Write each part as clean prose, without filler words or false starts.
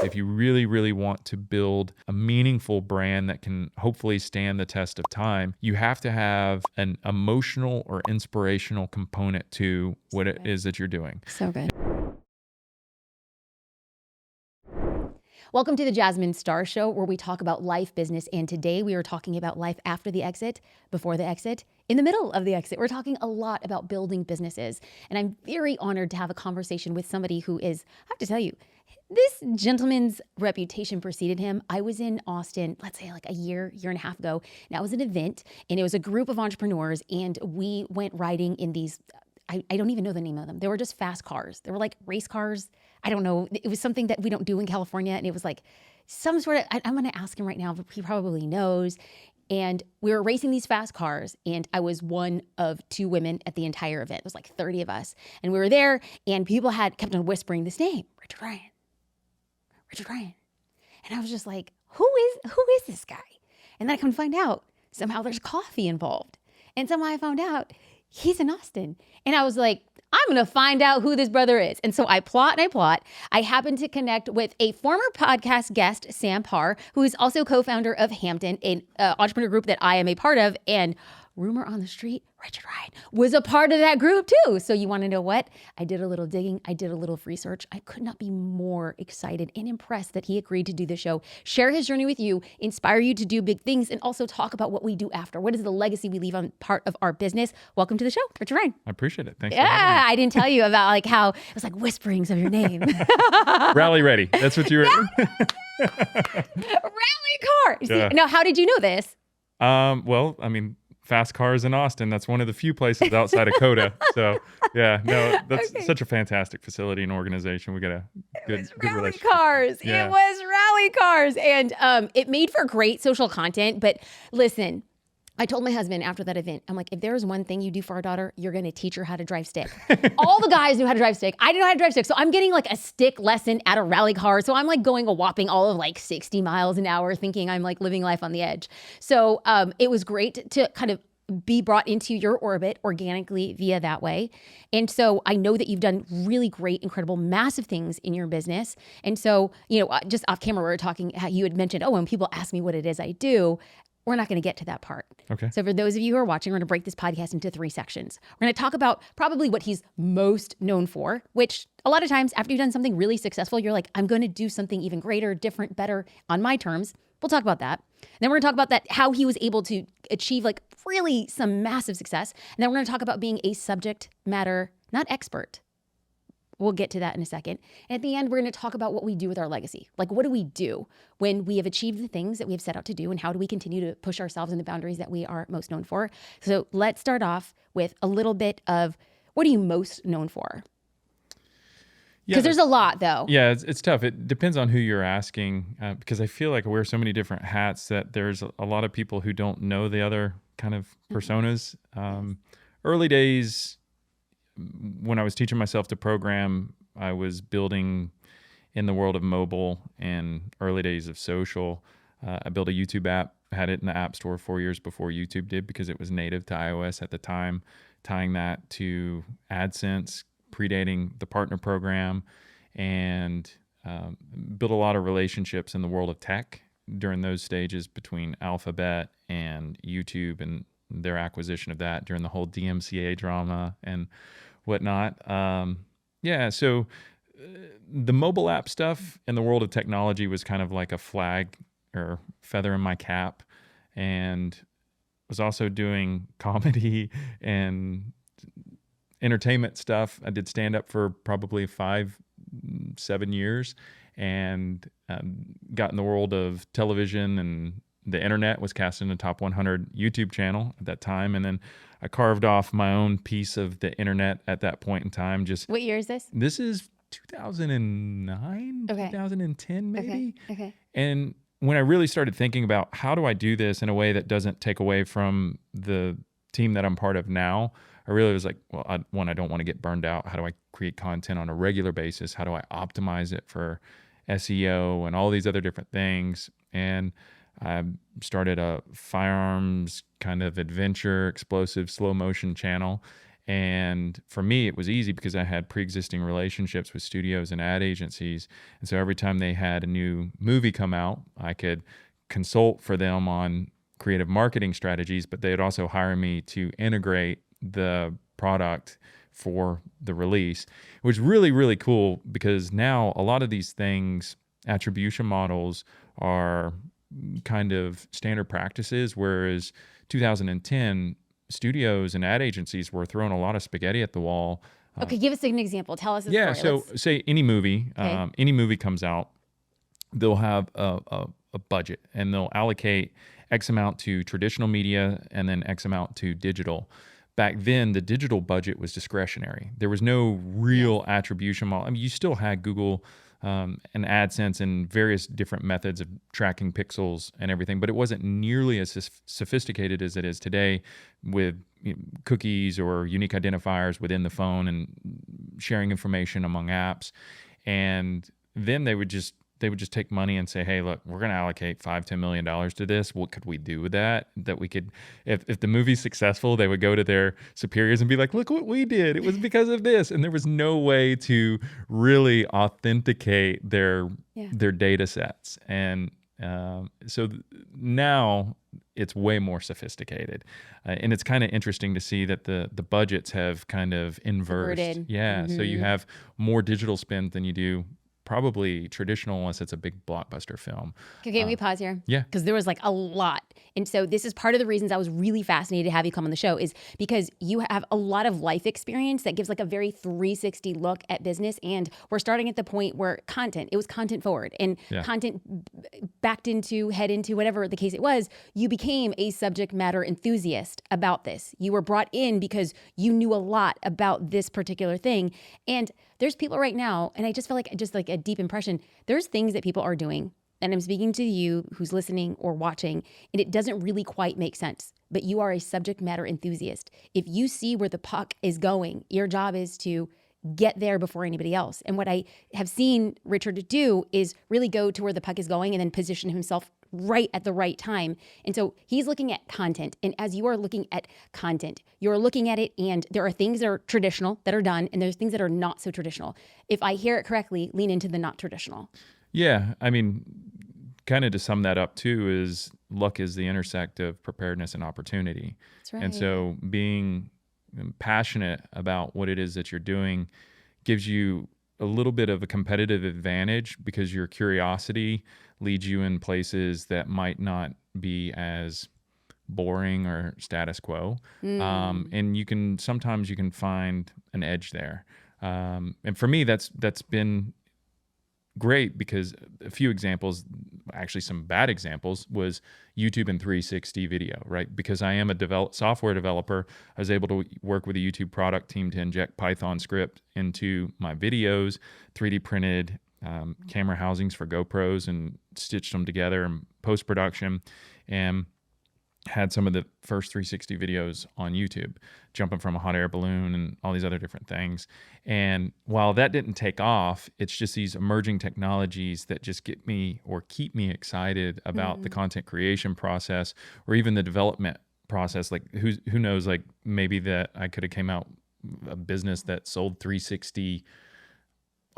if you really, really want to build a meaningful brand that can hopefully stand the test of time, you have to have an emotional or inspirational component to what it is that you're doing. So good. Welcome to the Jasmine Star Show, where we talk about life, business, and today we are talking about life after the exit, before the exit, in the middle of the exit. We're talking a lot about building businesses, and I'm very honored to have a conversation with somebody who is, I have to tell you, this gentleman's reputation preceded him. I was in Austin, let's say like a year and a half ago, and that was an event, and it was a group of entrepreneurs, and we went riding in these, I don't even know the name of them. They were just fast cars. They were like race cars. I don't know. It was something that we don't do in California. And it was like some sort of, I'm going to ask him right now, but he probably knows. And we were racing these fast cars. And I was one of two women at the entire event. It was like 30 of us. And we were there and people had kept on whispering this name, Richard Ryan. Richard Ryan. And I was just like, who is this guy? And then I come to find out somehow there's coffee involved. And somehow I found out he's in Austin. And I was like, I'm going to find out who this brother is. And so I plot and I plot. I happened to connect with a former podcast guest, Sam Parr, who is also co-founder of Hampton, an entrepreneur group that I am a part of. And rumor on the street, Richard Ryan was a part of that group too. So you want to know what? I did a little digging. I did a little research. I could not be more excited and impressed that he agreed to do the show, share his journey with you, inspire you to do big things, and also talk about what we do after. What is the legacy we leave on part of our business? Welcome to the show, Richard Ryan. I appreciate it. Thanks. Yeah, I didn't tell you about like how it was like whisperings of your name. Rally ready. That's what you were. Rally car. See, Yeah. now, how did you know this? Well, I mean, fast cars in Austin. That's one of the few places outside of Coda. So yeah, no, that's such a fantastic facility and organization. We got a good Rally relationship. cars. Yeah. It was rally cars. And it made for great social content. But listen, I told my husband after that event, I'm like, if there's one thing you do for our daughter, you're going to teach her how to drive stick. All the guys knew how to drive stick. I didn't know how to drive stick. So I'm getting like a stick lesson at a rally car. So I'm like going a whopping all of like 60 miles an hour thinking I'm like living life on the edge. So it was great to kind of be brought into your orbit organically via that way. And so I know that you've done really great, incredible, massive things in your business. And so, you know, just off camera, we were talking, how you had mentioned, oh, when people ask me what it is I do, we're not going to get to that part. Okay. So for those of you who are watching, we're going to break this podcast into 3 sections. We're going to talk about probably what he's most known for, which a lot of times after you've done something really successful, you're like, I'm going to do something even greater, different, better on my terms. We'll talk about that. And then we're going to talk about that, how he was able to achieve like really some massive success. And then we're going to talk about being a subject matter, not expert. We'll get to that in a second. And at the end, we're going to talk about what we do with our legacy. Like, what do we do when we have achieved the things that we have set out to do? And how do we continue to push ourselves in the boundaries that we are most known for? So let's start off with a little bit of, what are you most known for? Because there's a lot, though. Yeah, it's tough. It depends on who you're asking, because I feel like I wear so many different hats that there's a lot of people who don't know the other kind of personas. Early days, when I was teaching myself to program, I was building in the world of mobile and early days of social. I built a YouTube app, had it in the App Store 4 years before YouTube did because it was native to iOS at the time, tying that to AdSense, predating the partner program, and built a lot of relationships in the world of tech during those stages between Alphabet and YouTube and their acquisition of that during the whole DMCA drama and whatnot. So the mobile app stuff in the world of technology was kind of like a flag or feather in my cap, and was also doing comedy and entertainment stuff. I did stand up for probably 5-7 years, and got in the world of television, and the internet was cast in the top 100 YouTube channel at that time. And then I carved off my own piece of the internet at that point in time. Just What year is this? This is 2009, Okay. 2010 maybe. Okay. And when I really started thinking about how do I do this in a way that doesn't take away from the team that I'm part of now, I really was like, well, I don't want to get burned out. How do I create content on a regular basis? How do I optimize it for SEO and all these other different things? And I started a firearms kind of adventure, explosive, slow motion channel. And for me, it was easy because I had pre-existing relationships with studios and ad agencies. And so every time they had a new movie come out, I could consult for them on creative marketing strategies, but they'd also hire me to integrate the product for the release. It was really, really cool because now a lot of these things, attribution models, are kind of standard practices, whereas 2010, studios and ad agencies were throwing a lot of spaghetti at the wall. Okay, give us an example. Tell us a Yeah, story. so say any movie, any movie comes out, they'll have a budget and they'll allocate X amount to traditional media and then X amount to digital. Back then, the digital budget was discretionary. There was no real attribution model. I mean, you still had Google and AdSense and various different methods of tracking pixels and everything, but it wasn't nearly as sophisticated as it is today with cookies or unique identifiers within the phone and sharing information among apps. And then they would just take money and say, hey, look, we're going to allocate $5-10 million to this. What could we do with that? That we could, if the movie's successful, they would go to their superiors and be like, look what we did. It was because of this. And there was no way to really authenticate their data sets. And so now it's way more sophisticated. And it's kind of interesting to see that the budgets have kind of inversed. Inverted. Yeah. So you have more digital spend than you do probably traditional unless it's a big blockbuster film. Okay, can we pause here? Yeah. Because there was like a lot. And so this is part of the reasons I was really fascinated to have you come on the show is because you have a lot of life experience that gives like a very 360 look at business. And we're starting at the point where it was content forward and content head into whatever the case it was. You became a subject matter enthusiast about this. You were brought in because you knew a lot about this particular thing. And there's people right now, and I just feel like a deep impression. There's things that people are doing, and I'm speaking to you who's listening or watching, and it doesn't really quite make sense. But you are a subject matter enthusiast. If you see where the puck is going, your job is to get there before anybody else. And what I have seen Richard do is really go to where the puck is going and then position himself right at the right time. And so he's looking at content. And as you are looking at content, you're looking at it and there are things that are traditional that are done and there's things that are not so traditional. If I hear it correctly, lean into the not traditional. Yeah. I mean, kind of to sum that up too is luck is the intersect of preparedness and opportunity. That's right. And so being passionate about what it is that you're doing gives you a little bit of a competitive advantage because your curiosity leads you in places that might not be as boring or status quo. And sometimes you can find an edge there. And for me, that's been great because a few examples, actually some bad examples, was YouTube and 360 video, right? Because I am a software developer, I was able to work with a YouTube product team to inject Python script into my videos, 3D printed camera housings for GoPros and stitched them together in post-production, and had some of the first 360 videos on YouTube, jumping from a hot air balloon and all these other different things. And while that didn't take off, it's just these emerging technologies that just get me or keep me excited about the content creation process or even the development process. Like who knows, like maybe that I could have came out a business that sold 360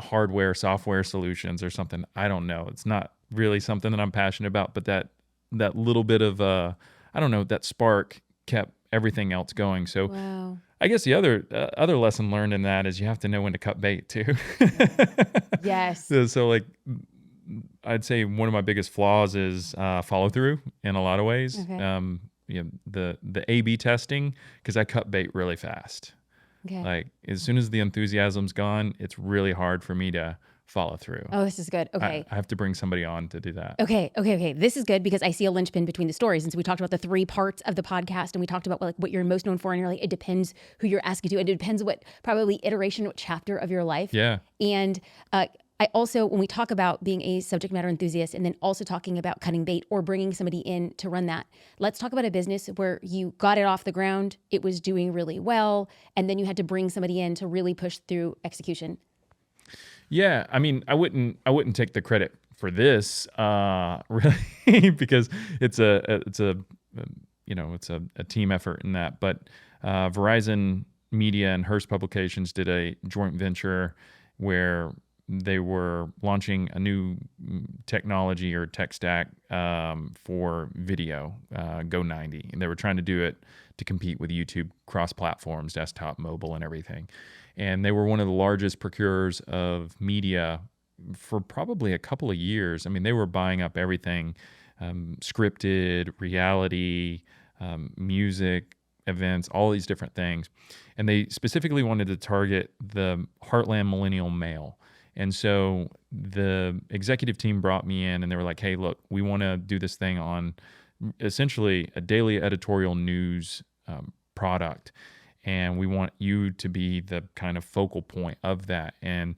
hardware, software solutions or something. I don't know. It's not really something that I'm passionate about, but that little bit of I don't know, that spark kept everything else going. So wow. I guess the other lesson learned in that is you have to know when to cut bait too. Yes. So like, I'd say one of my biggest flaws is follow through in a lot of ways. Okay. The A/B testing, because I cut bait really fast. Okay. Like as soon as the enthusiasm's gone, it's really hard for me to follow through. Oh, this is good. Okay. I have to bring somebody on to do that. Okay. This is good because I see a linchpin between the stories. And so we talked about the 3 parts of the podcast and we talked about what you're most known for. And you're like, it depends who you're asking to. It depends what chapter of your life. Yeah. And I also, when we talk about being a subject matter enthusiast and then also talking about cutting bait or bringing somebody in to run that, let's talk about a business where you got it off the ground, it was doing really well, and then you had to bring somebody in to really push through execution. Yeah, I mean, I wouldn't take the credit for this really because it's a team effort in that. But Verizon Media and Hearst Publications did a joint venture where they were launching a new technology or tech stack for video, Go 90. And they were trying to do it to compete with YouTube cross platforms, desktop, mobile, and everything. And they were one of the largest procurers of media for probably a couple of years. I mean, they were buying up everything, scripted, reality, music, events, all these different things. And they specifically wanted to target the Heartland millennial male. And so the executive team brought me in and they were like, hey, look, we want to do this thing on essentially a daily editorial news product. And we want you to be the kind of focal point of that. And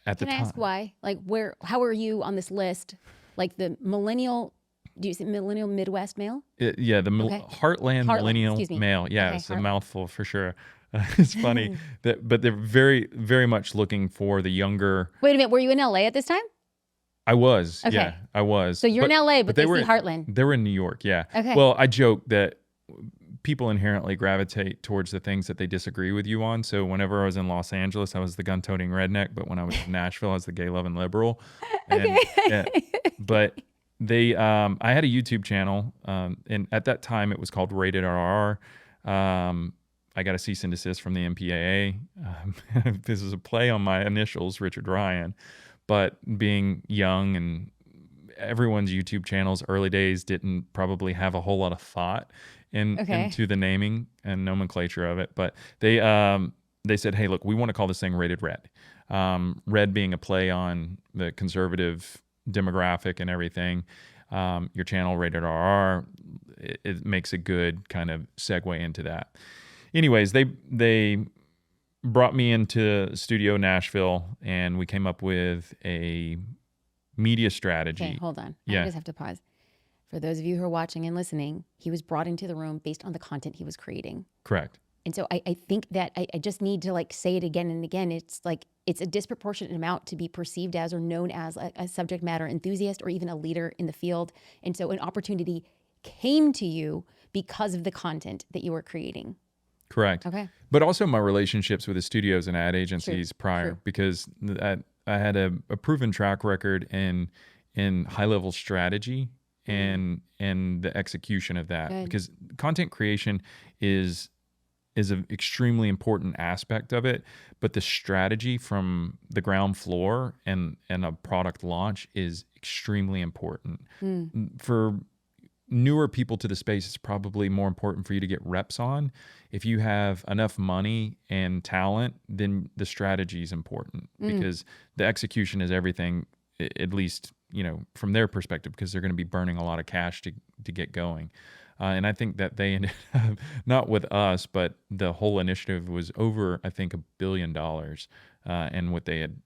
at the Can I time, ask why? Like, how are you on this list? Like the millennial, do you say millennial Midwest male? yeah, the Okay. Heartland millennial excuse me. male. Yeah, Okay, it's a Heartland. mouthful for sure. It's funny but they're very, very much looking for the younger. Wait a minute. Were you in LA at this time? I was, Okay. yeah, I was. So you're in LA, but they see Heartland. They were in New York, yeah. Okay. Well, I joke that people inherently gravitate towards the things that they disagree with you on. So whenever I was in Los Angeles, I was the gun-toting redneck, but when I was in Nashville, I was the gay-loving liberal. And, Okay. yeah, but they, I had a YouTube channel, and at that time it was called Rated RR. I got a cease and desist from the MPAA. This is a play on my initials, Richard Ryan. But being young and everyone's YouTube channels early days didn't probably have a whole lot of thought into the naming and nomenclature of it. But they said, hey, look, we want to call this thing Rated Red. Red being a play on the conservative demographic and everything. Your channel, Rated RR, it makes a good kind of segue into that. Anyways, they brought me into Studio Nashville, and we came up with a media strategy. Okay, hold on. Yeah. I just have to pause. For those of you who are watching and listening, he was brought into the room based on the content he was creating. Correct. And so I think that I just need to like say it again and again. It's like it's a disproportionate amount to be perceived as or known as a subject matter enthusiast or even a leader in the field. And so an opportunity came to you because of the content that you were creating. Correct. Okay. But also my relationships with the studios and ad agencies prior, because I had a proven track record in high level strategy and the execution of that. Good. Because content creation is an extremely important aspect of it, but the strategy from the ground floor and a product launch is extremely important. For newer people to the space, it's probably more important for you to get reps on. If you have enough money and talent, then the strategy is important because the execution is everything, at least, from their perspective, because they're going to be burning a lot of cash to get going. And I think that they ended up, not with us, but the whole initiative was over, I think, $1 billion. And what they had,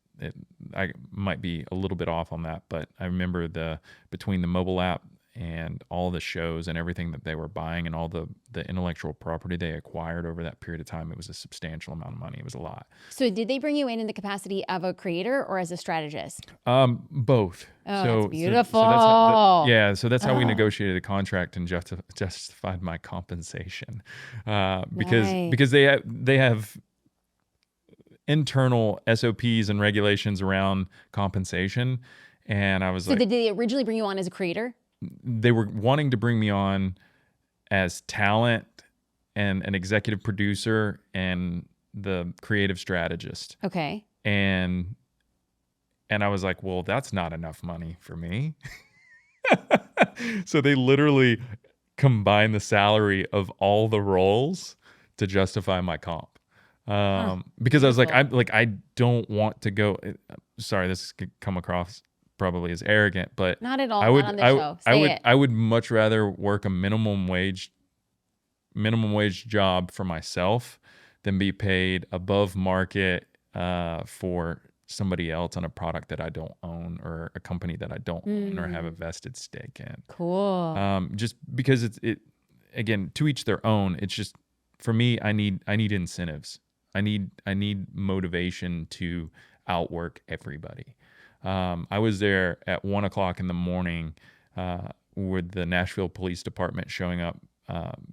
I might be a little bit off on that, but I remember between the mobile app and all the shows and everything that they were buying and all the intellectual property they acquired over that period of time, it was a substantial amount of money. It was a lot. So did they bring you in the capacity of a creator or as a strategist? Both. Oh, so, that's beautiful. So that's how we negotiated the contract and justified my compensation, because they have internal SOPs and regulations around compensation, and I was So did they originally bring you on as a creator? They were wanting to bring me on as talent and an executive producer and the creative strategist. Okay. And I was like, well, that's not enough money for me. So they literally combined the salary of all the roles to justify my comp. Because I was like, I don't want to go. Sorry, this could come across probably as arrogant, but not at all. Not on the show. I would much rather work a minimum wage job for myself than be paid above market for somebody else on a product that I don't own or a company that I don't own or have a vested stake in. Cool. Just because it again, to each their own. It's just, for me, I need incentives. I need motivation to outwork everybody. I was there at 1:00 in the morning with the Nashville Police Department showing up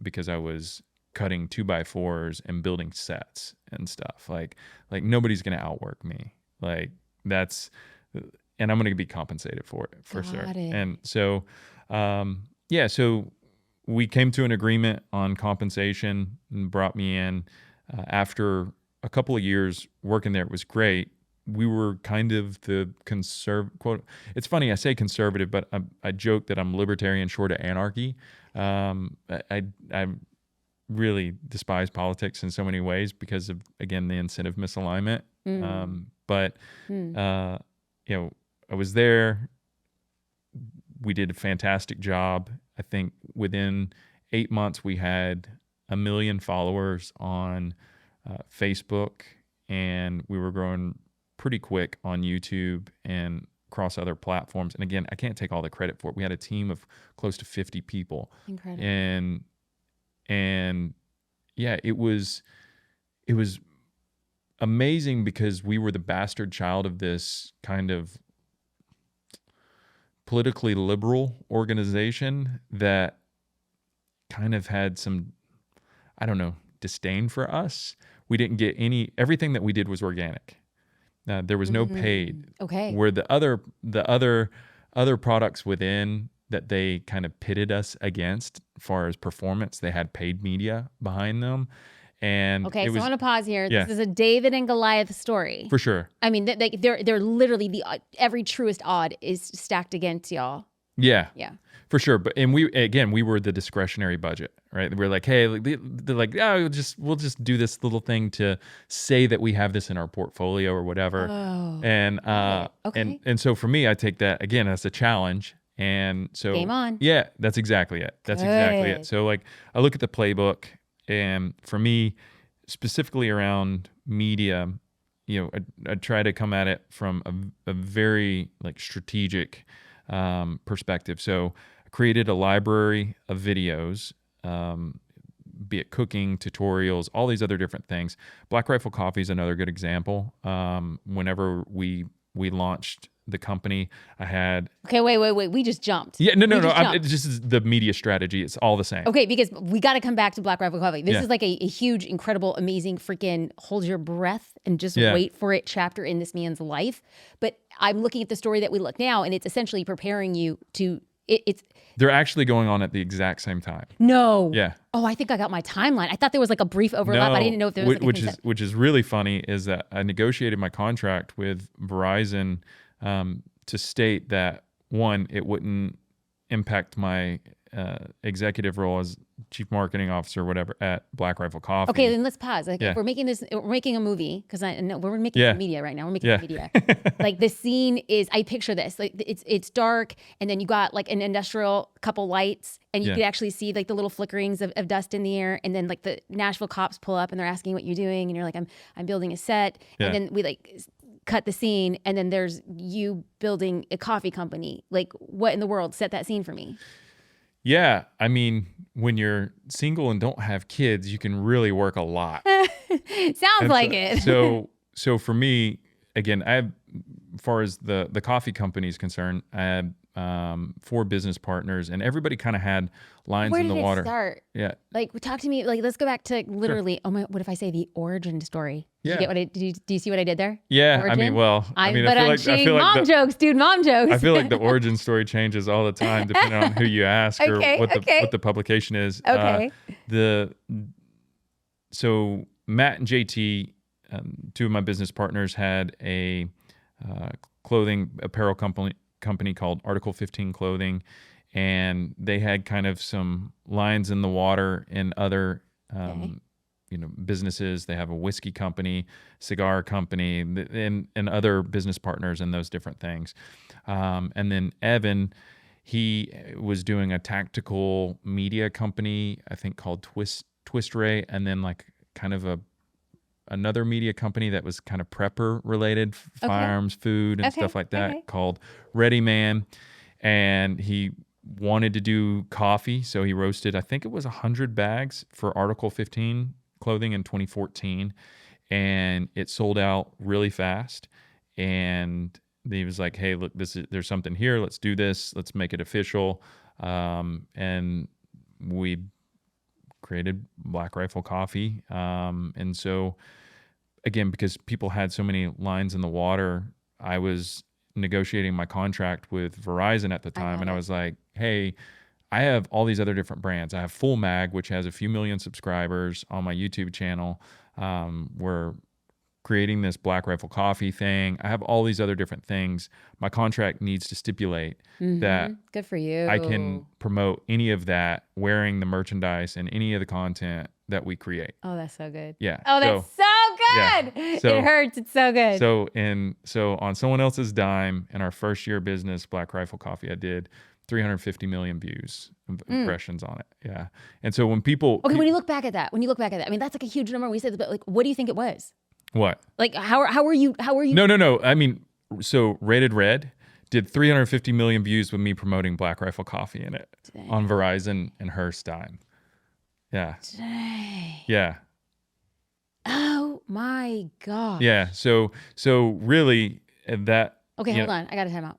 because I was cutting 2x4s and building sets and stuff. Like nobody's going to outwork me. Like that's, and I'm going to be compensated for it for sure. Got it. And so, so we came to an agreement on compensation and brought me in. After a couple of years working there, it was great. We were kind of the quote. It's funny I say conservative, but I joke that I'm libertarian short of anarchy. I really despise politics in so many ways because of, again, the incentive misalignment. But I was there. We did a fantastic job. I think within 8 months we had 1 million followers on Facebook, and we were growing pretty quick on YouTube and across other platforms. And again, I can't take all the credit for it. We had a team of close to 50 people. Incredible. And yeah, it was amazing because we were the bastard child of this kind of politically liberal organization that kind of had some, I don't know, disdain for us. We didn't get everything that we did was organic. There was no paid. Okay. Where the other products within that they kind of pitted us against as far as performance, they had paid media behind them. And okay, so I want to pause here. Yeah. This is a David and Goliath story. For sure. I mean, they're literally every truest odd is stacked against y'all. Yeah. Yeah. For sure. But we were the discretionary budget, right? We're like, hey, they're like, yeah, we'll just do this little thing to say that we have this in our portfolio or whatever. Oh. And okay. and so for me, I take that again as a challenge. And so game on. Yeah, that's exactly it. That's exactly it. So like I look at the playbook, and for me, specifically around media, I try to come at it from a very like strategic perspective. So I created a library of videos, be it cooking, tutorials, all these other different things. Black Rifle Coffee is another good example. Whenever we launched the company, I had... Okay, wait. We just jumped. Yeah, no. It's just the media strategy. It's all the same. Okay, because we got to come back to Black Rifle Coffee. This is like a huge, incredible, amazing, freaking hold your breath and just wait for it chapter in this man's life. But I'm looking at the story that we look now, and it's essentially preparing you to... They're actually going on at the exact same time. No. Yeah. Oh, I think I got my timeline. I thought there was like a brief overlap. No, I didn't know if there was which is really funny is that I negotiated my contract with Verizon to state that, one, it wouldn't impact my executive role as chief marketing officer or whatever at Black Rifle Coffee. Okay, then let's pause. Like if we're making a movie, because I know we're making media right now. We're making media. Like the scene is, I picture this, like it's dark, and then you got like an industrial couple lights, and you could actually see like the little flickerings of dust in the air, and then like the Nashville cops pull up and they're asking what you're doing, and you're like, I'm building a set, and then we like cut the scene, and then there's you building a coffee company. Like what in the world? Set that scene for me. Yeah, I mean, when you're single and don't have kids, you can really work a lot. Sounds like it. So for me, again, as far as the coffee company is concerned, I had 4 business partners, and everybody kind of had lines in the water. Where did it start? Yeah. Like, talk to me. Like, let's go back to literally. Sure. Oh my! What if I say the origin story? Yeah. Do you see what I did there? Yeah. Origin? I mean, well, I feel like mom jokes, dude. Mom jokes. I feel like the origin story changes all the time depending on who you ask or what the publication is. Okay. So Matt and JT, 2 of my business partners, had a clothing apparel company called Article 15 Clothing, and they had kind of some lines in the water in other businesses. They have a whiskey company, cigar company, and other business partners in those different things. And then Evan, he was doing a tactical media company, I think called Twist Ray, and then like kind of another media company that was kind of prepper related, firearms, food, and stuff like that, called Ready Man. And he wanted to do coffee, so he roasted, I think it was 100 bags for Article 15 Clothing in 2014, and it sold out really fast. And he was like, hey, look, there's something here, let's do this, let's make it official. And we created Black Rifle Coffee. And so, again, because people had so many lines in the water, I was negotiating my contract with Verizon at the time. And I was like, hey, I have all these other different brands. I have Full Mag, which has a few million subscribers on my YouTube channel. We're creating this Black Rifle Coffee thing. I have all these other different things. My contract needs to stipulate that good for you. I can promote any of that wearing the merchandise and any of the content that we create. Oh, that's so good. Yeah. Oh, that's so good. Yeah. So, it hurts. It's so good. So on someone else's dime in our first year of business, Black Rifle Coffee, I did 350 million views, impressions on it. Yeah. And so when people... Okay, when you look back at that, I mean, that's like a huge number. We said, but like, what do you think it was? What? Like, how are you? No. I mean, so Rated Red did 350 million views with me promoting Black Rifle Coffee in it on Verizon and Hearst dime. Yeah. Dang. Yeah. Oh my God. Yeah. So really that... Okay, hold on. I got to time out.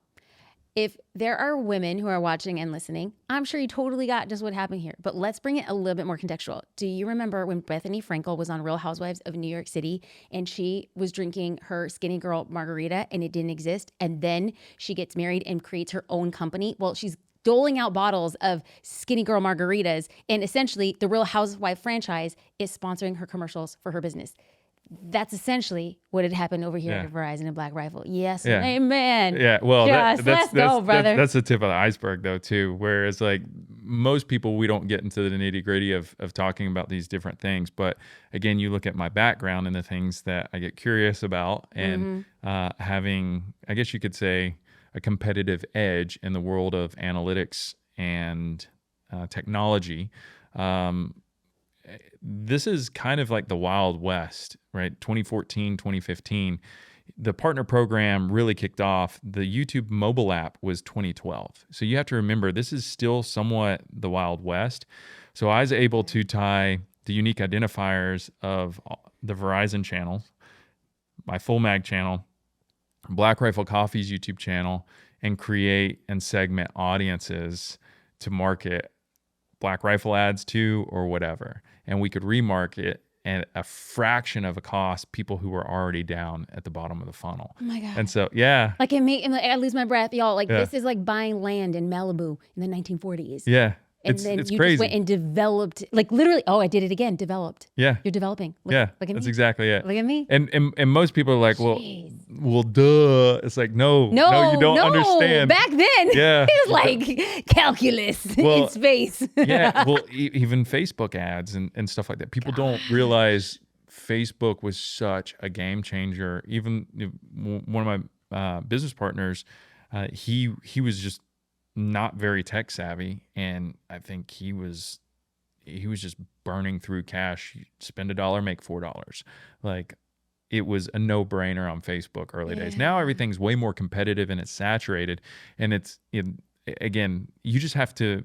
If there are women who are watching and listening, I'm sure you totally got just what happened here. But let's bring it a little bit more contextual. Do you remember when Bethany Frankel was on Real Housewives of New York City and she was drinking her Skinny Girl margarita and it didn't exist? And then she gets married and creates her own company. Well, she's doling out bottles of Skinny Girl margaritas. And essentially, the Real Housewife franchise is sponsoring her commercials for her business. That's essentially what had happened over here at Verizon and Black Rifle. Yes, amen. Yeah, well, let's go, brother. That's the tip of the iceberg, though, too. Whereas, like most people, we don't get into the nitty gritty of talking about these different things. But again, you look at my background and the things that I get curious about, and having, I guess you could say, a competitive edge in the world of analytics and technology. This is kind of like the Wild West, right? 2014, 2015. The partner program really kicked off. The YouTube mobile app was 2012. So you have to remember, this is still somewhat the Wild West. So I was able to tie the unique identifiers of the Verizon channel, my Full Mag channel, Black Rifle Coffee's YouTube channel, and create and segment audiences to market Black Rifle ads to or whatever. And we could remarket at a fraction of a cost people who were already down at the bottom of the funnel. Oh my God. And so, yeah. Like I lose my breath, y'all. Like this is like buying land in Malibu in the 1940s. Yeah. And then it's you crazy. just went and developed, like literally, I did it again, developed. Yeah. You're developing. Look at That's me. exactly it. Look at me. And most people are like, well, duh. It's like, no, you don't understand. Back then, yeah. it was like calculus in space. Yeah, well, even Facebook ads and stuff like that. People don't realize Facebook was such a game changer. Even one of my business partners, he was just not very tech savvy, and I think he was just burning through cash. Spend $1, make $4. Like, it was a no-brainer on Facebook early days. Now everything's way more competitive and it's saturated, and again, you just have to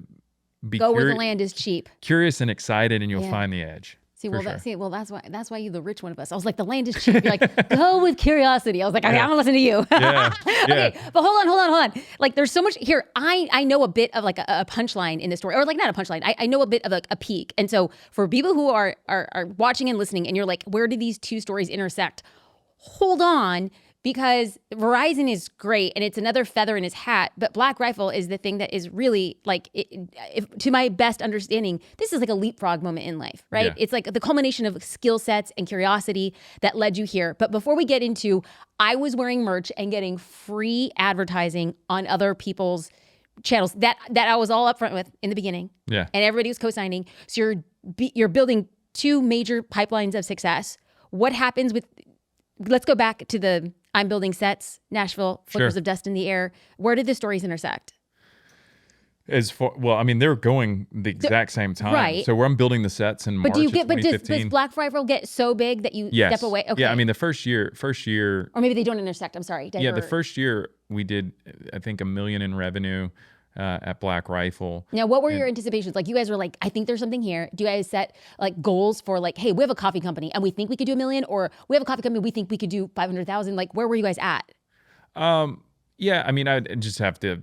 be where the land is cheap, curious and excited, and you'll find the edge. That's why you're the rich one of us. I was like, the land is cheap. You're like, go with curiosity. I was like, okay, I'm gonna listen to you. Okay, but hold on. Like, there's so much here. I know a bit of like a punchline in this story, or like not a punchline. I know a bit of a peak. And so for people who are watching and listening, and you're like, where do these two stories intersect? Hold on. Because Verizon is great and it's another feather in his hat, but Black Rifle is the thing that is really like, to my best understanding, this is like a leapfrog moment in life, right? Yeah. It's like the culmination of skill sets and curiosity that led you here. But before we get into, I was wearing merch and getting free advertising on other people's channels that I was all upfront with in the beginning. Yeah. And everybody was co-signing. So you're building two major pipelines of success. What happens with, let's go back to the I'm building sets, Nashville, Flickers of Dust in the Air. Where did the stories intersect? They're going the exact same time. Right. So where I'm building the sets in March of 2015. Does Black Rifle get so big that you step away? Okay. Yeah, I mean, the first year. Or maybe they don't intersect. I'm sorry. Yeah, the first year we did, I think, $1 million in revenue at Black Rifle. Now, what were your anticipations? Like, you guys were like, I think there's something here. Do you guys set like goals for like, hey, we have a coffee company and we think we could do $1 million, or we have a coffee company, we think we could do 500,000? Like, where were you guys at? Yeah, I mean, I just have to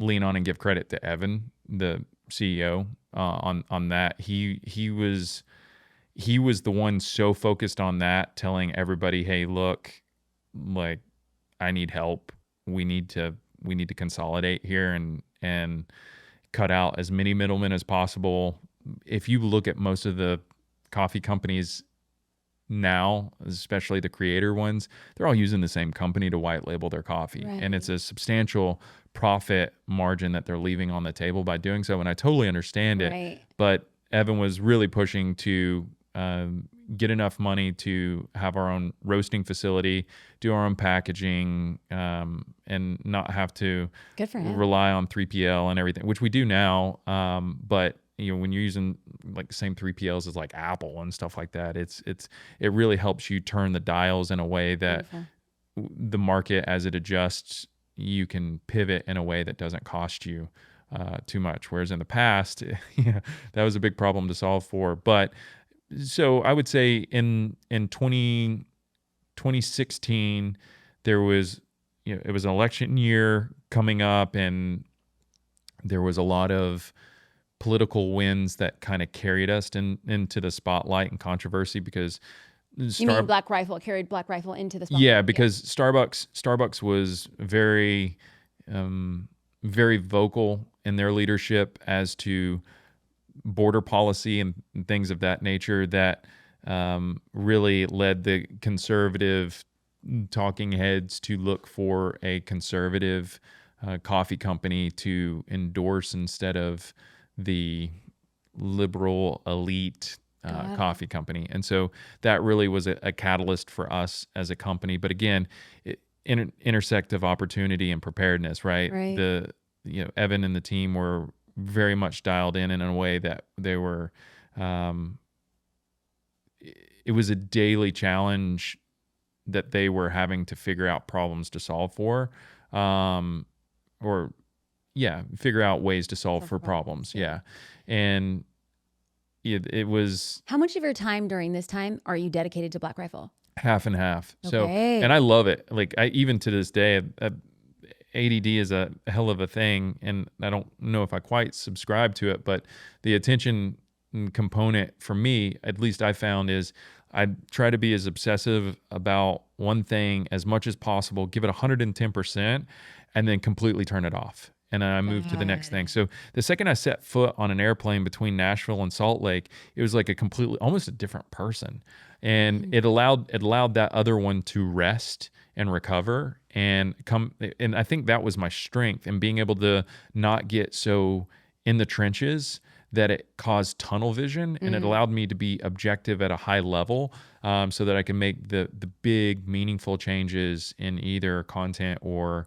lean on and give credit to Evan, the CEO on that. He was the one so focused on that, telling everybody, "Hey, look, like I need help. We need to consolidate here and cut out as many middlemen as possible." If you look at most of the coffee companies now, especially the creator ones, they're all using the same company to white label their coffee. Right. And it's a substantial profit margin that they're leaving on the table by doing so. And I totally understand it. Right. But Evan was really pushing to get enough money to have our own roasting facility, do our own packaging, and not have to Good for him. rely on 3PL and everything, which we do now. But you know, when you're using like the same 3PLs as like Apple and stuff like that, it really helps you turn the dials in a way that the market, as it adjusts, you can pivot in a way that doesn't cost you too much. Whereas in the past, yeah, that was a big problem to solve for. But so I would say in 2016, there was, you know, it was an election year coming up, and there was a lot of political winds that kind of carried us into the spotlight and controversy because You mean Black Rifle carried Black Rifle into the spotlight? Yeah, because Starbucks was very very vocal in their leadership as to border policy and things of that nature that really led the conservative talking heads to look for a conservative coffee company to endorse instead of the liberal elite coffee company. And so that really was a catalyst for us as a company. But again, intersect of opportunity and preparedness, right? Evan and the team were very much dialed in a way that they were, it was a daily challenge that they were having to figure out problems to solve for, figure out ways to solve for problems. Yeah. And it was... How much of your time during this time are you dedicated to Black Rifle? Half and half. Okay. So, and I love it. Like even to this day, ADD is a hell of a thing, and I don't know if I quite subscribe to it, but the attention component for me, at least I found, is I try to be as obsessive about one thing as much as possible, give it 110%, and then completely turn it off. And then I moved to the next thing. So the second I set foot on an airplane between Nashville and Salt Lake, it was like almost a different person. And it allowed that other one to rest and recover and come. And I think that was my strength, and being able to not get so in the trenches that it caused tunnel vision, and it allowed me to be objective at a high level, so that I can make the big, meaningful changes in either content or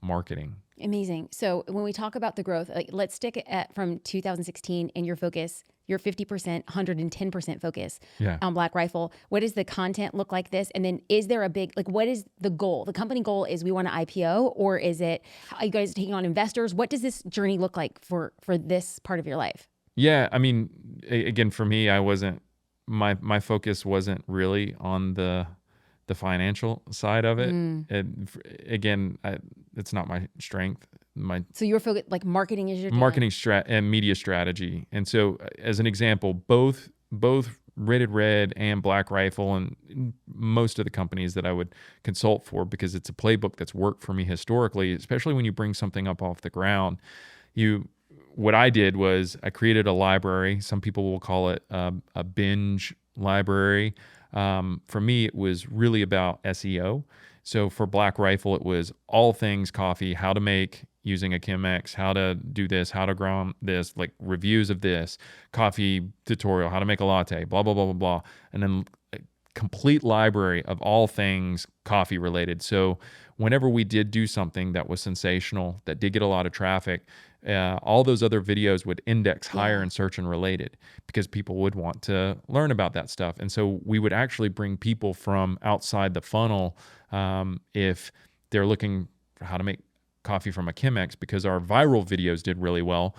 marketing. Amazing. So when we talk about the growth, like, let's stick at from 2016 and your focus, your 50%, 110% focus on Black Rifle. What does the content look like this? And then is there a big, like, what is the goal? The company goal is we want to IPO, or is it, are you guys taking on investors? What does this journey look like for this part of your life? Yeah. I mean, again, for me, my focus wasn't really on the financial side of it. And again, it's not my strength. So you're focused, like, marketing is your marketing and media strategy. And so, as an example, both Rated Red and Black Rifle, and most of the companies that I would consult for, because it's a playbook that's worked for me historically, especially when you bring something up off the ground. What I did was I created a library. Some people will call it a binge library. For me, it was really about SEO. So for Black Rifle, it was all things coffee, how to make using a Chemex, how to do this, how to ground this, like reviews of this, coffee tutorial, how to make a latte, blah, blah, blah, blah, blah. And then a complete library of all things coffee related. So whenever we did do something that was sensational, that did get a lot of traffic, all those other videos would index higher in search and related, because people would want to learn about that stuff. And so we would actually bring people from outside the funnel, if they're looking for how to make coffee from a Chemex, because our viral videos did really well.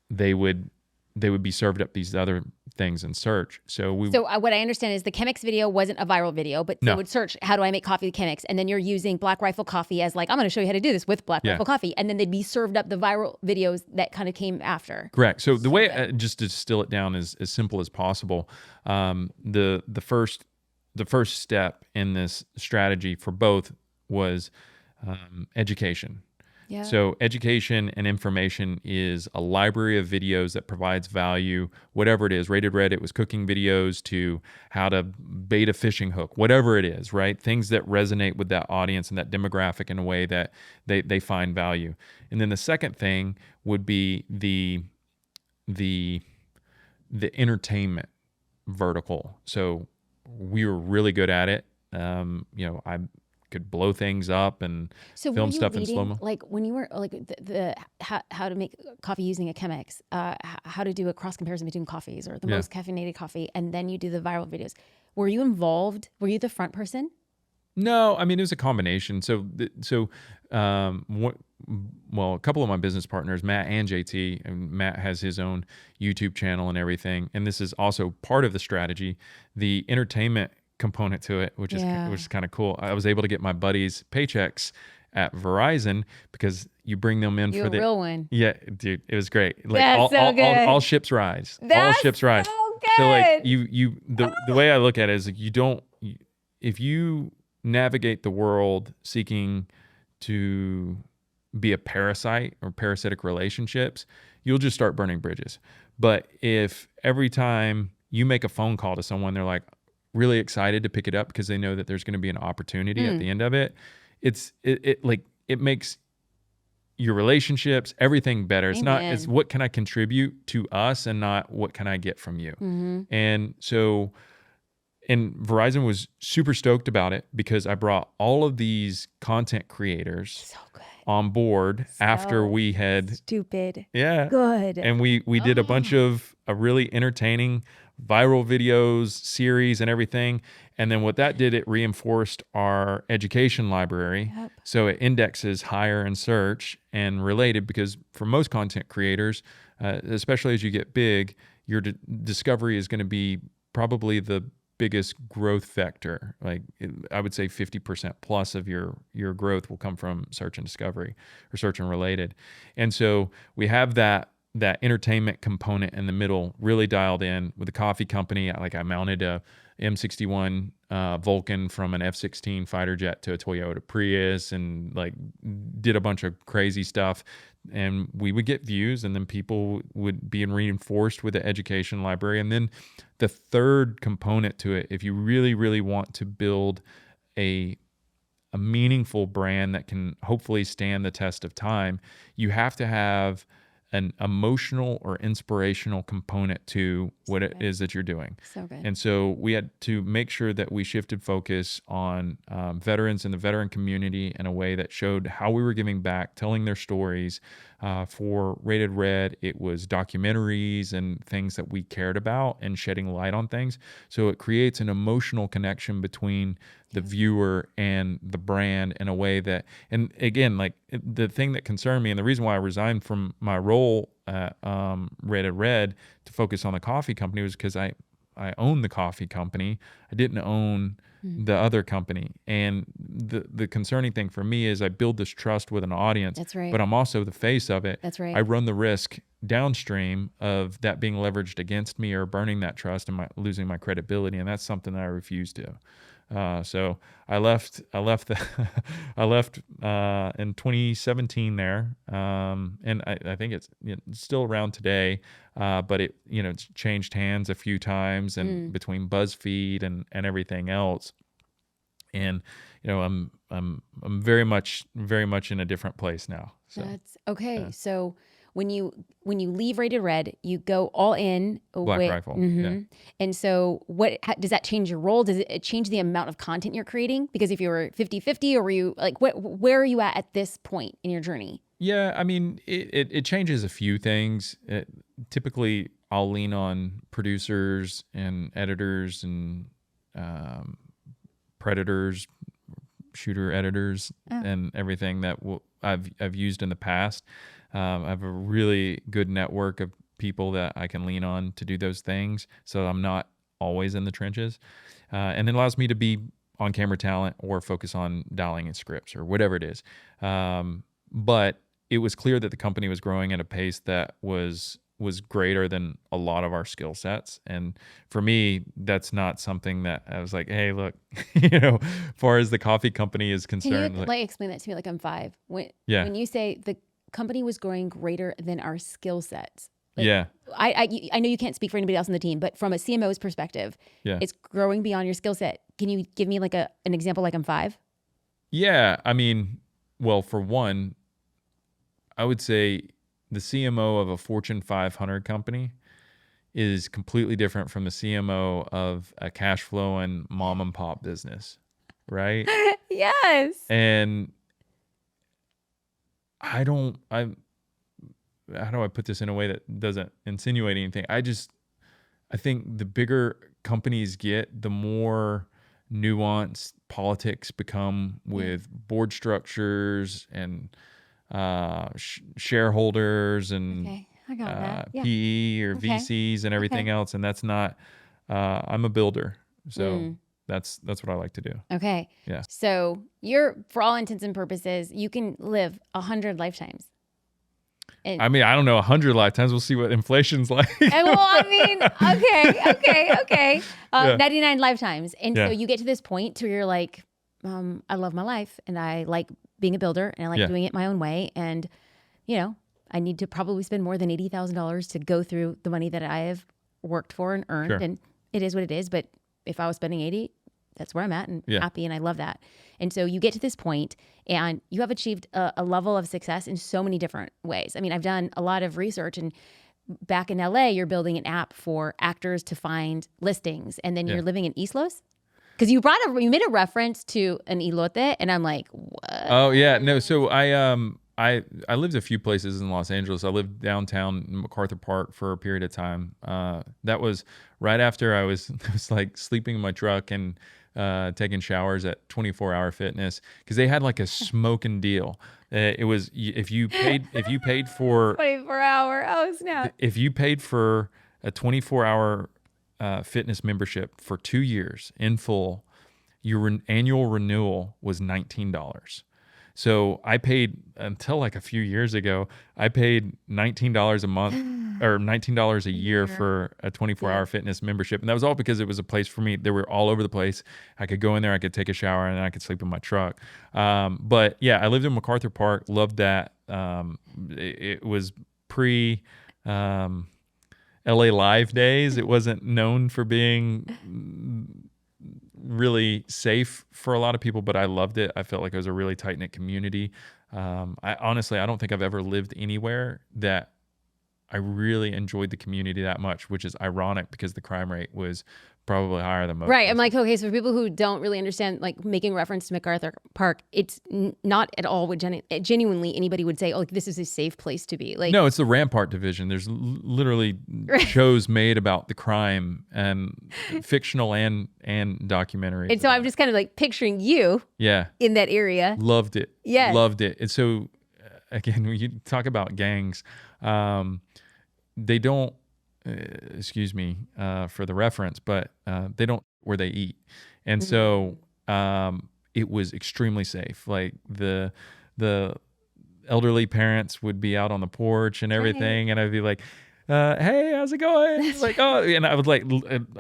They would they would be served up these other things in search. So what I understand is the Chemex video wasn't a viral video, but they No. would search, how do I make coffee with Chemex? And then you're using Black Rifle Coffee as like, I'm going to show you how to do this with Black Yeah. Rifle Coffee. And then they'd be served up the viral videos that kind of came after. Correct. So the way, just to distill it down as simple as possible, the first step in this strategy for both was education. Yeah. So education and information is a library of videos that provides value, whatever it is. Rated Red, it was cooking videos to how to bait a fishing hook, whatever it is, right? Things that resonate with that audience and that demographic in a way that they find value. And then the second thing would be the entertainment vertical. So we were really good at it. I could blow things up and film stuff in slow mo. Like when you were like the how to make coffee using a Chemex, how to do a cross comparison between coffees or the most caffeinated coffee, and then you do the viral videos. Were you involved? Were you the front person? No, I mean it was a combination. A couple of my business partners, Matt and JT, and Matt has his own YouTube channel and everything, and this is also part of the strategy. The entertainment component to it, which is kind of cool. I was able to get my buddies paychecks at Verizon because you bring them in for the real one. Yeah, dude, it was great. Like That's so good. all ships rise. That's all ships rise. So good. So like the way I look at it is like if you navigate the world seeking to be a parasite or parasitic relationships, you'll just start burning bridges. But if every time you make a phone call to someone, they're like really excited to pick it up because they know that there's going to be an opportunity at the end of it, it makes your relationships, everything better. It's not, it's what can I contribute to us and not what can I get from you. And so, and Verizon was super stoked about it because I brought all of these content creators on board after we had good. And we did a bunch of really entertaining viral videos, series, and everything. And then what that did, it reinforced our education library. So it indexes higher in search and related, because for most content creators, especially as you get big, your discovery is going to be probably the biggest growth vector. Like I would say 50% plus of your growth will come from search and discovery or search and related. And so we have that entertainment component in the middle really dialed in with the coffee company. I mounted a M61 Vulcan from an F-16 fighter jet to a Toyota Prius and did a bunch of crazy stuff. And we would get views, and then people would be reinforced with the education library. And then the third component to it, if you really, really want to build a meaningful brand that can hopefully stand the test of time, you have to have an emotional or inspirational component to what it is that you're doing. So good. And so we had to make sure that we shifted focus on veterans and the veteran community in a way that showed how we were giving back, telling their stories. For Rated Red, it was documentaries and things that we cared about and shedding light on things. So it creates an emotional connection between the viewer and the brand in a way that, and again, the thing that concerned me and the reason why I resigned from my role at Rated Red to focus on the coffee company was because I owned the coffee company. I didn't own the other company. And the concerning thing for me is I build this trust with an audience. That's right. But I'm also the face of it. That's right. I run the risk downstream of that being leveraged against me or burning that trust and losing my credibility. And that's something that I refuse to. So I left in 2017 there. And I think it's still around today. But it's changed hands a few times and between BuzzFeed and everything else. And, I'm very much in a different place now. So that's okay. Yeah. So when you leave Rated Red, you go all in. Black Rifle. Yeah. And so does that change your role? Does it change the amount of content you're creating? Because if you were 50-50, or were you where are you at this point in your journey? Yeah, I mean, it changes a few things. Typically, I'll lean on producers and editors and predators, shooter editors, and everything that I've used in the past. I have a really good network of people that I can lean on to do those things, so I'm not always in the trenches. And it allows me to be on camera talent or focus on dialing in scripts or whatever it is. But it was clear that the company was growing at a pace that was greater than a lot of our skill sets. And for me, that's not something that I was like, hey, look, as far as the coffee company is concerned. Can you explain that to me like I'm 5? When you say the company was growing greater than our skill sets. Yeah. I know you can't speak for anybody else on the team, but from a CMO's perspective, it's growing beyond your skill set. Can you give me like an example like I'm 5? Yeah. I mean, well, for one, I would say the CMO of a Fortune 500 company is completely different from the CMO of a cash flowing mom and pop business, right? Yes. And how do I put this in a way that doesn't insinuate anything? I think the bigger companies get, the more nuanced politics become with board structures and shareholders and I got that. PE or VCs and everything else. And that's not, I'm a builder. So that's what I like to do. Okay. Yeah. So you're, for all intents and purposes, you can live 100 lifetimes. And I mean, I don't know, 100 lifetimes. We'll see what inflation's like. Well, I mean, okay. 99 lifetimes. And so you get to this point where you're like, I love my life and I like being a builder and I like doing it my own way. And, I need to probably spend more than $80,000 to go through the money that I have worked for and earned. Sure. And it is what it is. But if I was spending 80, that's where I'm at and happy. And I love that. And so you get to this point and you have achieved a level of success in so many different ways. I mean, I've done a lot of research, and back in LA, you're building an app for actors to find listings. And then you're living in Islos. Because you made a reference to an elote, and I'm like, what? Oh yeah, no. So I lived a few places in Los Angeles. I lived downtown in MacArthur Park for a period of time. That was right after I was like sleeping in my truck and taking showers at 24 Hour Fitness, because they had like a smoking deal. It was if you paid for 24-hour. Oh snap! If you paid for a 24-hour fitness membership for 2 years in full, your annual renewal was $19. So I paid, until like a few years ago, I paid $19 a month or $19 a year for a 24-hour fitness membership. And that was all because it was a place for me. They were all over the place. I could go in there, I could take a shower, and then I could sleep in my truck. But yeah, I lived in MacArthur Park, loved that. It was pre LA Live days. It wasn't known for being really safe for a lot of people, but I loved it. I felt like it was a really tight-knit community. I don't think I've ever lived anywhere that I really enjoyed the community that much, which is ironic because the crime rate was probably higher than most. Right. I'm like, okay, so for people who don't really understand, like making reference to MacArthur Park, it's not at all what genuinely anybody would say, oh, like, this is a safe place to be. Like, no, it's the Rampart division. There's literally shows made about the crime, and fictional and documentaries. And so I'm just kind of like picturing you in that area. Loved it. Yeah. Loved it. And so, again, when you talk about gangs, they don't, excuse me for the reference, but they don't where they eat. And so it was extremely safe. Like the elderly parents would be out on the porch and everything, and I'd be like, hey, how's it going? It's like, oh, and I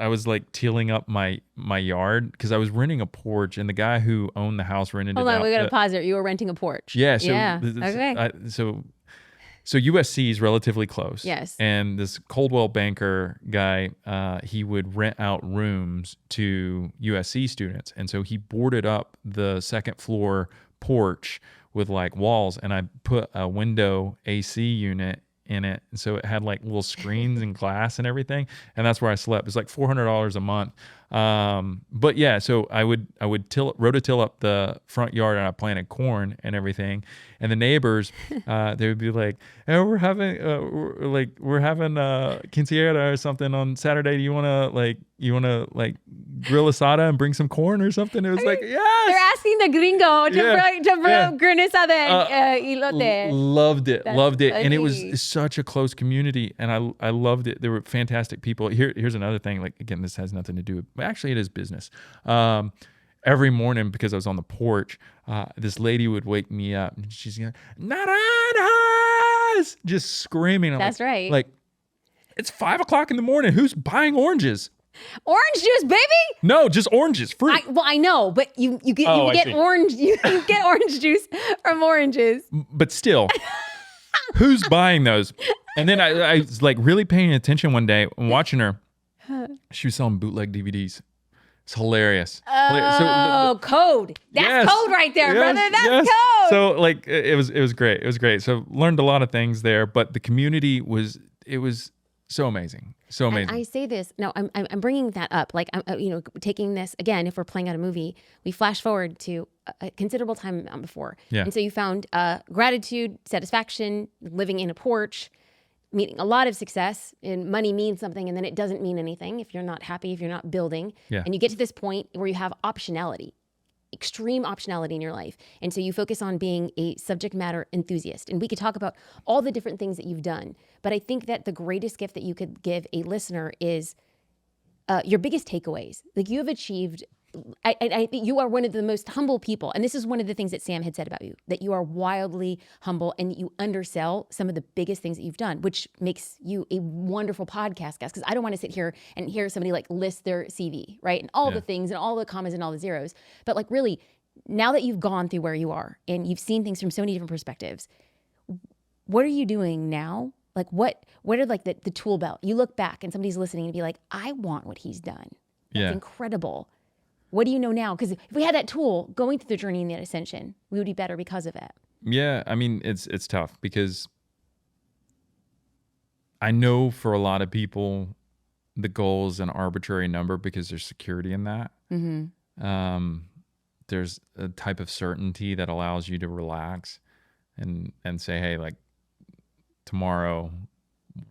was like tealing up my yard because I was renting a porch, and the guy who owned the house rented it out. Hold on, we got to pause there. You were renting a porch. Yeah. So okay. So USC is relatively close. Yes. And this Coldwell Banker guy, he would rent out rooms to USC students. And so he boarded up the second floor porch with like walls, and I put a window AC unit in it. And so it had like little screens and glass and everything. And that's where I slept. It's like $400 a month. But yeah, so I would rototill up the front yard, and I planted corn and everything. And the neighbors, they would be like, "Hey, we're having quinceañera or something on Saturday. Do you wanna grill asada and bring some corn or something?" It was like, They're yes. asking the gringo to Yeah, yeah. bring granizada and elote. Loved it, That's loved it, and it was funny. such a close community, and I loved it. There were fantastic people. Here's another thing. Like, again, this has nothing to do with. Well, actually, it is business. Every morning, because I was on the porch, this lady would wake me up, and she's going, "Naranjas!" just screaming. I'm That's right. Like, it's 5 o'clock in the morning. Who's buying oranges? Orange juice, baby. No, just oranges, fruit. I know, but you get I see. orange you get orange juice from oranges. But still, who's buying those? And then I was like really paying attention one day and watching her. She was selling bootleg DVDs. It's hilarious. Code. That's Yes, code right there, yes, brother. That's yes. code. So like it was great. It was great. So learned a lot of things there, but the community was so amazing. So amazing. And I say this now. I'm bringing that up. Like I'm taking this again. If we're playing out a movie, we flash forward to a considerable time before. Yeah. And so you found gratitude, satisfaction, living in a porch, meeting a lot of success, and money means something, and then it doesn't mean anything if you're not happy, if you're not building. Yeah. And you get to this point where you have optionality. Extreme optionality in your life. And so you focus on being a subject matter enthusiast. And we could talk about all the different things that you've done. But I think that the greatest gift that you could give a listener is your biggest takeaways. Like, you have achieved, I think you are one of the most humble people. And this is one of the things that Sam had said about you, that you are wildly humble and you undersell some of the biggest things that you've done, which makes you a wonderful podcast guest. Because I don't want to sit here and hear somebody like list their CV, right? And all the things and all the commas and all the zeros. But like, really, now that you've gone through where you are and you've seen things from so many different perspectives, what are you doing now? Like, what are like the tool belt? You look back and somebody's listening and be like, I want what he's done. That's incredible. What do you know now? Because if we had that tool going through the journey and that ascension, we would be better because of it. Yeah, I mean, it's tough because I know for a lot of people, the goal is an arbitrary number because there's security in that. Mm-hmm. There's a type of certainty that allows you to relax and say, hey, like, tomorrow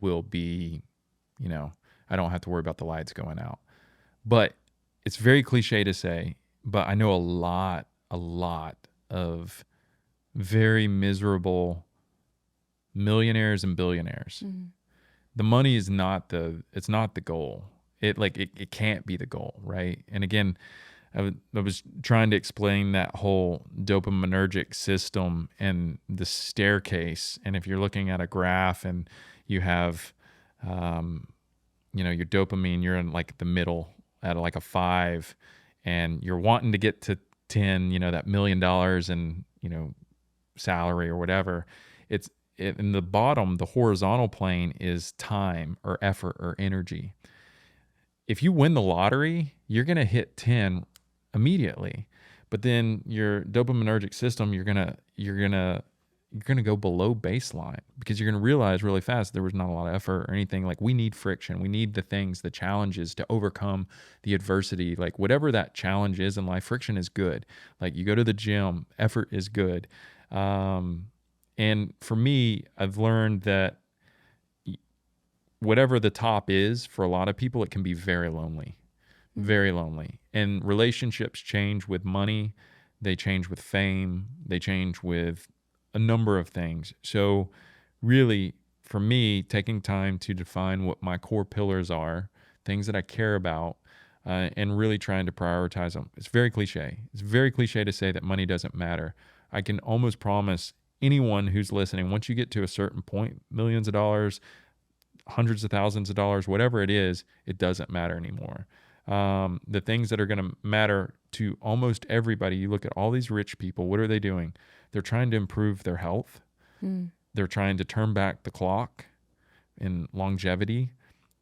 will be, I don't have to worry about the lights going out. But it's very cliche to say, but I know a lot of very miserable millionaires and billionaires. Mm-hmm. The money is not the goal. It can't be the goal, right? And again, I was trying to explain that whole dopaminergic system and the staircase. And if you're looking at a graph and you have, your dopamine, you're in like the middle at like a 5, and you're wanting to get to 10, that $1 million and, salary or whatever. In the bottom, the horizontal plane is time or effort or energy. If you win the lottery, you're going to hit 10 immediately, but then your dopaminergic system, you're gonna go below baseline because you're gonna realize really fast there was not a lot of effort or anything. Like, we need friction, we need the challenges to overcome the adversity. Like, whatever that challenge is in life, friction is good. Like, you go to the gym, effort is good. And for me, I've learned that whatever the top is, for a lot of people, it can be very lonely. Very lonely. And relationships change with money. They change with fame. They change with a number of things. So really, for me, taking time to define what my core pillars are, things that I care about, and really trying to prioritize them. It's very cliche. It's very cliche to say that money doesn't matter. I can almost promise anyone who's listening, once you get to a certain point, millions of dollars, hundreds of thousands of dollars, whatever it is, it doesn't matter anymore. The things that are going to matter to almost everybody, you look at all these rich people, what are they doing? They're trying to improve their health. They're trying to turn back the clock in longevity.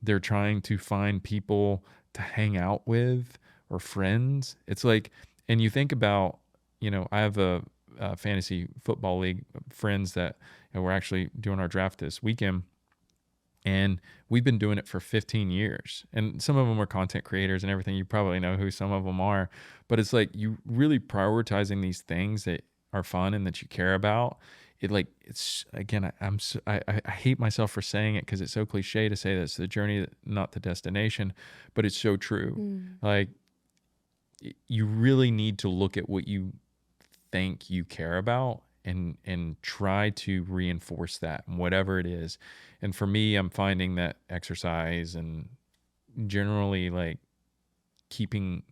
They're trying to find people to hang out with or friends. It's like, and you think about, I have a fantasy football league of friends that we're actually doing our draft this weekend. And we've been doing it for 15 years. And some of them are content creators and everything. You probably know who some of them are. But it's like you really prioritizing these things that are fun and that you care about. It's again, I hate myself for saying it because it's so cliche to say that it's the journey, not the destination, but it's so true. Like, you really need to look at what you think you care about and try to reinforce that, whatever it is. And for me, I'm finding that exercise and generally like keeping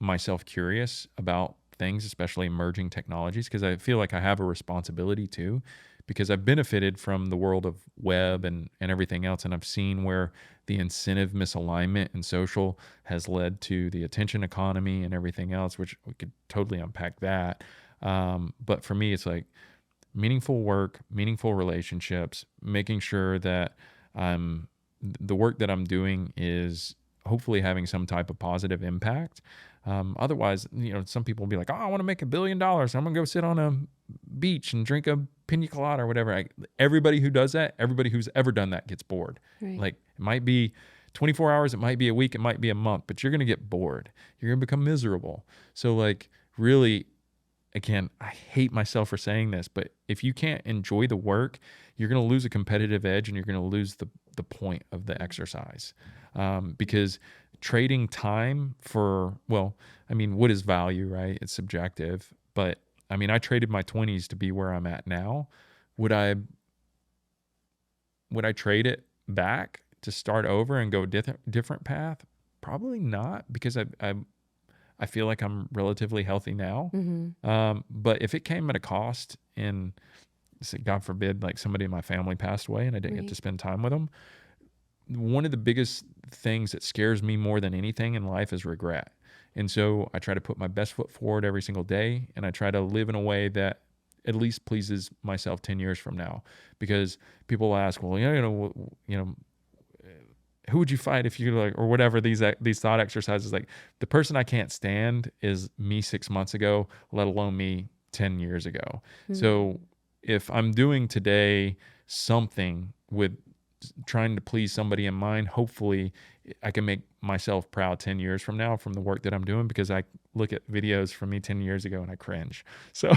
myself curious about things, especially emerging technologies, because I feel like I have a responsibility too, because I've benefited from the world of web and everything else. And I've seen where the incentive misalignment in social has led to the attention economy and everything else, which we could totally unpack that. But for me, it's like meaningful work, meaningful relationships, making sure that the work that I'm doing is hopefully having some type of positive impact. Otherwise, some people will be like, oh, I want to make $1 billion. I'm going to go sit on a beach and drink a pina colada or whatever. Everybody who does that, everybody who's ever done that gets bored. Right. Like, it might be 24 hours, it might be a week, it might be a month, but you're going to get bored. You're going to become miserable. So like, really, again, I hate myself for saying this, but if you can't enjoy the work, you're going to lose a competitive edge and you're going to lose the point of the exercise. Because trading time for, what is value, right? It's subjective. But I traded my 20s to be where I'm at now. Would I trade it back to start over and go different path? Probably not, because I feel like I'm relatively healthy now. But if it came at a cost and, God forbid, like somebody in my family passed away and I didn't get to spend time with them, one of the biggest things that scares me more than anything in life is regret. And so I try to put my best foot forward every single day, and I try to live in a way that at least pleases myself 10 years from now. Because people ask, well, who would you fight if you like, or whatever, these thought exercises. Like, the person I can't stand is me 6 months ago, let alone me 10 years ago. So if I'm doing today something with trying to please somebody in mind, hopefully I can make myself proud 10 years from now from the work that I'm doing, because I look at videos from me 10 years ago and I cringe. So,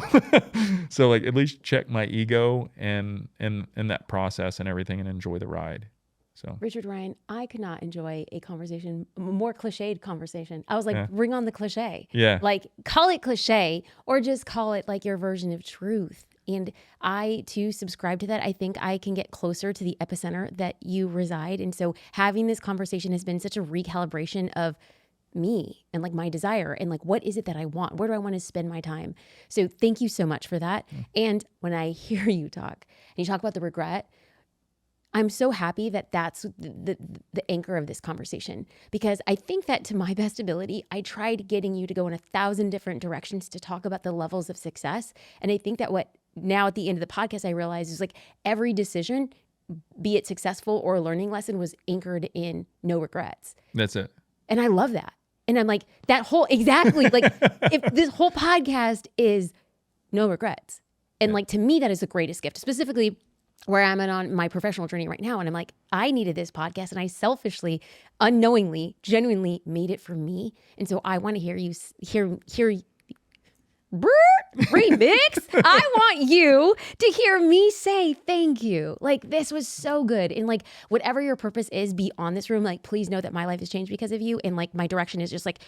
so like, at least check my ego and that process and everything, and enjoy the ride. So, Richard Ryan, I could not enjoy a conversation, more cliched conversation. I was like, Yeah. bring on the cliche. Yeah. Like, call it cliche or just call it like your version of truth. And I too subscribe to that. I think I can get closer to the epicenter that you reside. And so having this conversation has been such a recalibration of me and like my desire and like, what is it that I want? Where do I want to spend my time? So thank you so much for that. And when I hear you talk and you talk about the regret, I'm so happy that that's the anchor of this conversation, because I think that to my best ability, I tried getting you to go in 1,000 different directions to talk about the levels of success. And I think that what now at the end of the podcast, I realized is like every decision, be it successful or a learning lesson, was anchored in no regrets. That's it. And I love that. And I'm like, that whole, exactly, like if this whole podcast is no regrets. And like, to me, that is the greatest gift, specifically where I'm at on my professional journey right now. And I'm like, I needed this podcast, and I selfishly, unknowingly, genuinely made it for me. And so I want to hear you remix. I want you to hear me say thank you. Like, this was so good. And like, whatever your purpose is beyond this room, like, please know that my life has changed because of you. And like, my direction is just like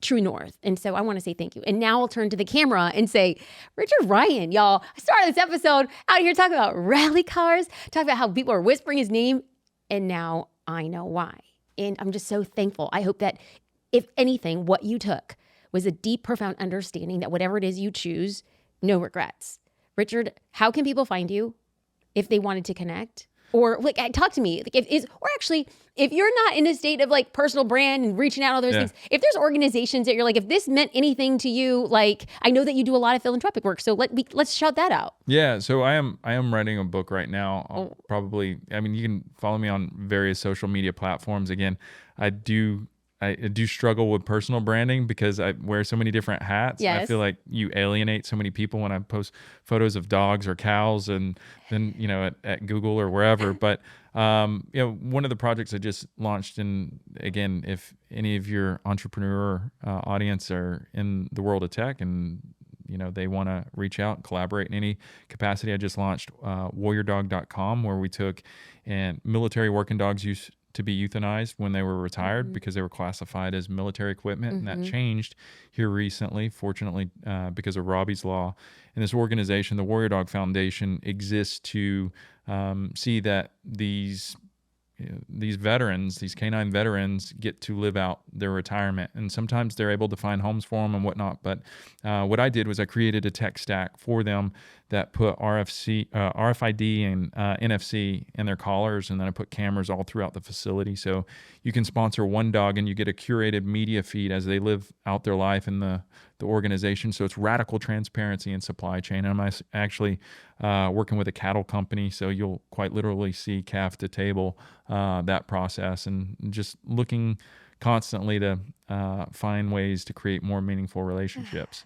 true north. And so I want to say thank you. And now I'll turn to the camera and say, Richard Ryan, y'all, I started this episode out here talking about rally cars, talking about how people are whispering his name. And now I know why. And I'm just so thankful. I hope that if anything, what you took was a deep, profound understanding that whatever it is you choose, no regrets. Richard, how can people find you if they wanted to connect? Or like, talk to me. Like, if you're not in a state of like personal brand and reaching out and all those things, if there's organizations that you're like, if this meant anything to you, like, I know that you do a lot of philanthropic work, so let's shout that out. Yeah, so I am writing a book right now. I'll you can follow me on various social media platforms. Again, I do I do struggle with personal branding because I wear so many different hats. I Yes. feel like you alienate so many people when I post photos of dogs or cows, and then, at Google or wherever. But, one of the projects I just launched, and again, if any of your entrepreneur audience are in the world of tech and, they want to reach out and collaborate in any capacity, I just launched warriordog.com, where we took and military working dogs used to be euthanized when they were retired because they were classified as military equipment. And that changed here recently, fortunately, because of Robbie's Law. And this organization, the Warrior Dog Foundation, exists to see that these veterans, these canine veterans, get to live out their retirement. And sometimes they're able to find homes for them and whatnot. But what I did was I created a tech stack for them that put RFID and NFC in their collars, and then I put cameras all throughout the facility. So you can sponsor one dog and you get a curated media feed as they live out their life in the organization. So it's radical transparency in supply chain. And I'm actually working with a cattle company, so you'll quite literally see calf to table, that process, and just looking constantly to find ways to create more meaningful relationships.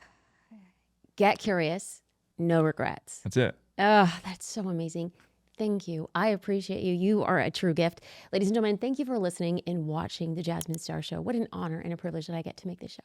Get curious, no regrets. That's it. Oh, that's so amazing. Thank you. I appreciate you. You are a true gift. Ladies and gentlemen, thank you for listening and watching The Jasmine Star Show. What an honor and a privilege that I get to make this show.